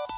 Good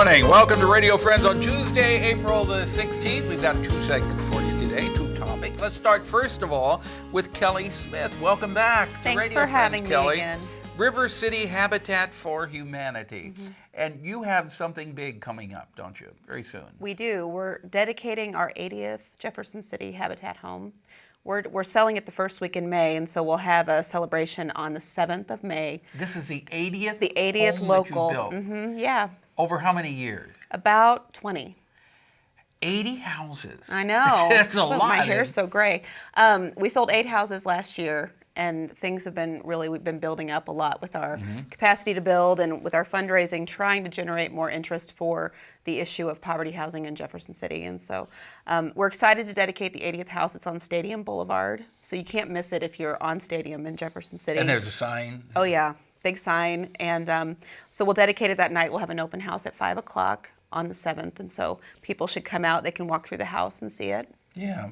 morning. Welcome to Radio Friends on Tuesday, April the 16th. We've got two segments for you today, two topics. Let's start first of all with Kelly Smith. Welcome back to Thanks Radio for Friends, having Kelly. me again. River City Habitat for Humanity. Mm-hmm. And you have something big coming up, don't you? Very soon. We do. We're dedicating our 80th Jefferson City Habitat home. We're selling it the first week in May, and so we'll have a celebration on the 7th of May. This is the 80th? The 80th home local. That you built. Mm-hmm, yeah. Over how many years? About 20. 80 houses. I know. That's a lot. My hair's so gray. We sold 8 houses last year, and things have been we've been building up a lot with our capacity to build and with our fundraising, trying to generate more interest for the issue of poverty housing in Jefferson City. And so we're excited to dedicate the 80th house. It's on Stadium Blvd, so you can't miss it if you're on Stadium in Jefferson City. And there's a sign. Oh, yeah. Big sign. And so we'll dedicate it that night. We'll have an open house at 5 o'clock on the 7th. And so people should come out. They can walk through the house and see it. Yeah.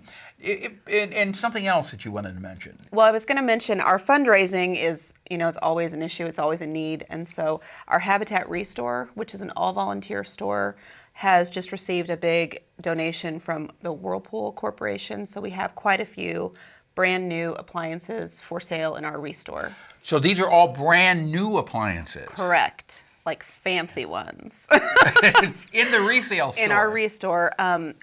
And something else that you wanted to mention. Well, I was going to mention our fundraising is, it's always an issue. It's always a need. And so our Habitat Restore, which is an all-volunteer store, has just received a big donation from the Whirlpool Corporation. So we have quite a few brand new appliances for sale in our Restore. So these are all brand new appliances. Correct. Like fancy ones. In the resale store. In our Restore.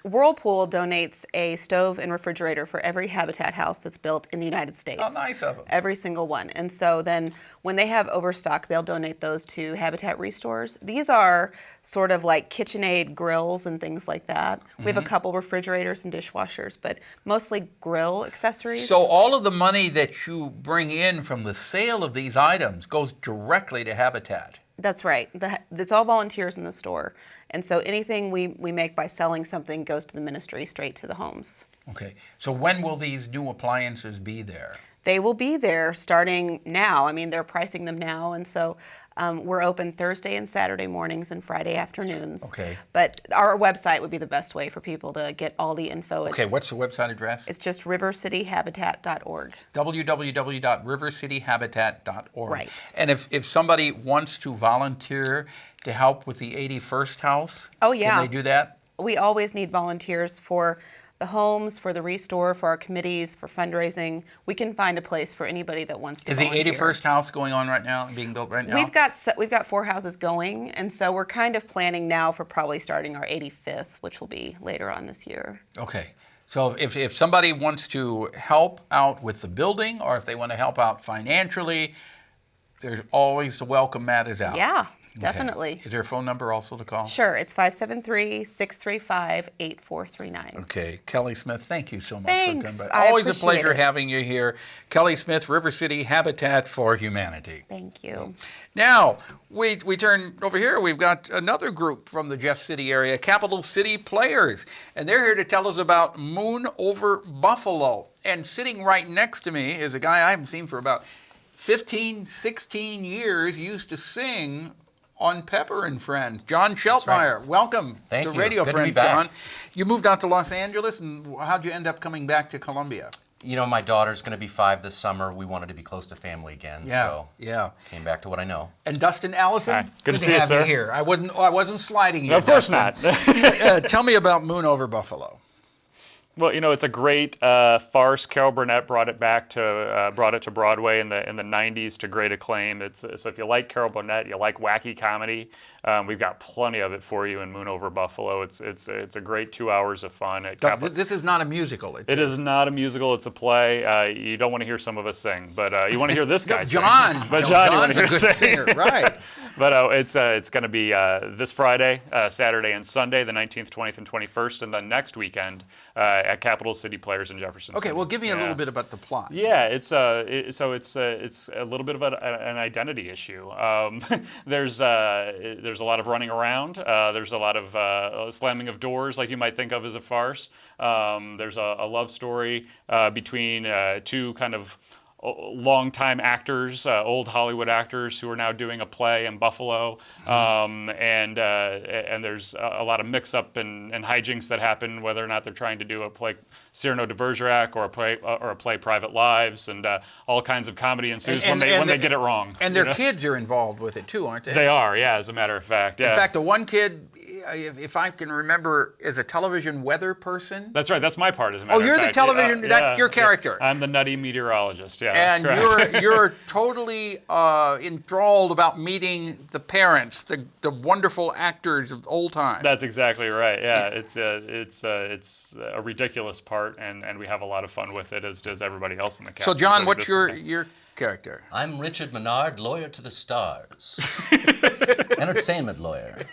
Whirlpool donates a stove and refrigerator for every Habitat house that's built in the United States. Oh, nice of them. Every single one. And so then when they have overstock, they'll donate those to Habitat Restores. These are sort of like KitchenAid grills and things like that. We have a couple refrigerators and dishwashers, but mostly grill accessories. So all of the money that you bring in from the sale of these items goes directly to Habitat. That's right. It's all volunteers in the store. And so anything we make by selling something goes to the ministry, straight to the homes. Okay. So when will these new appliances be there? They will be there starting now. I mean, they're pricing them now. And so we're open Thursday and Saturday mornings and Friday afternoons. Okay. But our website would be the best way for people to get all the info. Okay, what's the website address? It's just rivercityhabitat.org. www.rivercityhabitat.org. Right. And if somebody wants to volunteer to help with the 81st house, oh, yeah. Can they do that? We always need volunteers for the homes, for the Restore, for our committees, for fundraising. We can find a place for anybody that wants to volunteer. Is the 81st house going on right now, being built right now? We've got 4 houses going, and so we're kind of planning now for probably starting our 85th, which will be later on this year. Okay. So if somebody wants to help out with the building, or if they want to help out financially, there's always the welcome mat is out. Yeah. Definitely. Okay. Is there a phone number also to call? Sure. It's 573-635-8439. Okay. Kelly Smith, thank you so much Thanks. for coming by. Always a appreciate pleasure it. having you here. Kelly Smith, River City Habitat for Humanity. Thank you. Now, we turn over here. We've got another group from the Jeff City area, Capital City Players. And they're here to tell us about Moon Over Buffalo. And sitting right next to me is a guy I haven't seen for about 15, 16 years, used to sing on Pepper and Friends. John Sheltmire, right. Welcome to Radio Friends, John. You moved out to Los Angeles, and how'd you end up coming back to Columbia? My daughter's going to be 5 this summer. We wanted to be close to family again, so came back to what I know. And Dustin, Allison, Hi. Good to see have you, sir. Here. I wasn't sliding you. No, of course Dustin. not. Tell me about Moon Over Buffalo. Well, it's a great farce. Carol Burnett brought it to Broadway in the 90s to great acclaim. So if you like Carol Burnett, you like wacky comedy, we've got plenty of it for you in Moon Over Buffalo. It's a great 2 hours of fun. This is not a musical. It is not a musical. It's a play. You don't want to hear some of us sing, but you want to hear this guy sing. John. But John, you want to hear a good sing. singer, right? But it's going to be this Friday, Saturday, and Sunday, the 19th, 20th, and 21st, and then next weekend at Capital City Players in Jefferson City. Okay, well, give me a little bit about the plot. Yeah, it's a little bit of an identity issue. There's a lot of running around. There's a lot of slamming of doors, like you might think of as a farce. There's a love story between two kind of longtime actors, old Hollywood actors who are now doing a play in Buffalo, and there's a lot of mix-up and hijinks that happen, whether or not they're trying to do a play Cyrano de Bergerac or a play Private Lives, and all kinds of comedy ensues when they get it wrong. And their kids are involved with it too, aren't they? They are, yeah. As a matter of fact, yeah. In fact, the one kid, if I can remember, is a television weather person. That's right. That's my part, as a matter of fact. Oh, you're the television. That's your character. I'm the nutty meteorologist. Yeah, and that's correct. you're totally enthralled about meeting the parents, the wonderful actors of old time. That's exactly right. Yeah, it's a ridiculous part, and we have a lot of fun with it, as does everybody else in the cast. So, John, what's your character? I'm Richard Menard, lawyer to the stars. Entertainment lawyer.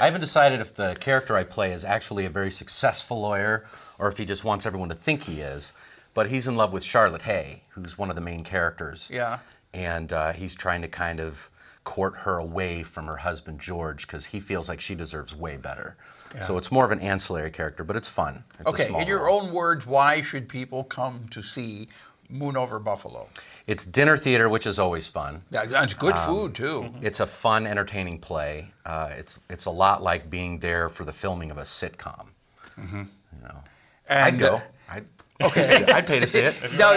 I haven't decided if the character I play is actually a very successful lawyer or if he just wants everyone to think he is. But he's in love with Charlotte Hay, who's one of the main characters. Yeah. And he's trying to kind of court her away from her husband, George, because he feels like she deserves way better. Yeah. So it's more of an ancillary character, but it's fun. It's okay, in your own words, why should people come to see Moon Over Buffalo? It's dinner theater, which is always fun. That's good food, too. It's a fun, entertaining play. It's a lot like being there for the filming of a sitcom. Mm-hmm. You know, and, I'd go. Okay, I'd pay to see it. Now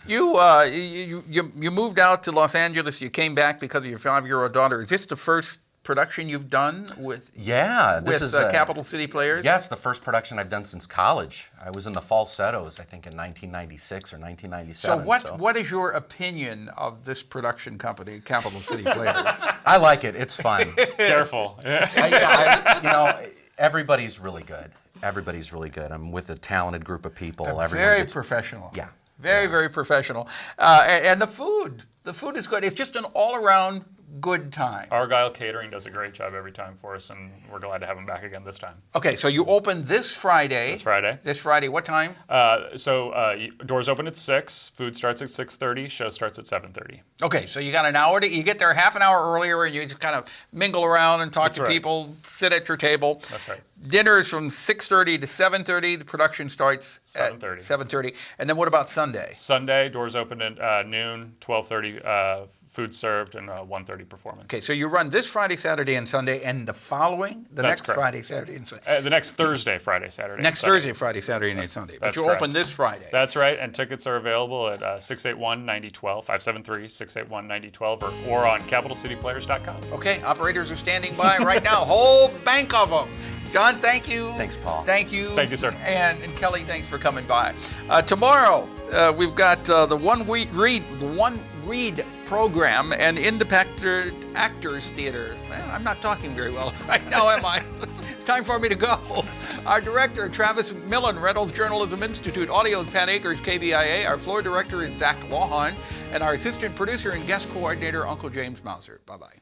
you moved out to Los Angeles. You came back because of your 5-year-old daughter. Is this the first production you've done with? Yeah, this is Capital City Players. Yeah, it's the first production I've done since college. I was in the Falsettos, I think, in 1996 or 1997. So what is your opinion of this production company, Capital City Players? I like it. It's fun. Careful. Everybody's really good. Everybody's really good. I'm with a talented group of people. Very professional. Yeah. Very professional. And the food is good. It's just an all-around good time. Argyle Catering does a great job every time for us, and we're glad to have them back again this time. Okay, so you open this Friday. This Friday, what time? Doors open at 6, food starts at 6:30, show starts at 7:30. Okay, so you got an hour you get there half an hour earlier, and you just kind of mingle around and talk to people, sit at your table. That's right. Dinner is from 6:30 to 7:30. The production starts 7:30. at 7:30. And then what about Sunday? Sunday, doors open at noon, 12:30, food served, and 1:30 performance. Okay, so you run this Friday, Saturday, and Sunday, and the following? That's next correct. Friday, Saturday, and Sunday? The next Thursday, Friday, Saturday. Next Thursday, Friday, Saturday, and Sunday. But you open this Friday. That's right, and tickets are available at 681-9012, 573-681-9012, or on capitalcityplayers.com. Okay, operators are standing by right now. Whole bank of them. John, thank you. Thanks, Paul. Thank you. Thank you, sir. And Kelly, thanks for coming by. Tomorrow, we've got the One Read program and Independent Actors Theater. Man, I'm not talking very well right now, am I? It's time for me to go. Our director, Travis McMillan, Reynolds Journalism Institute, Audio, Pat Akers, KBIA. Our floor director is Zach Lawhon, and our assistant producer and guest coordinator, Uncle James Mauser. Bye-bye.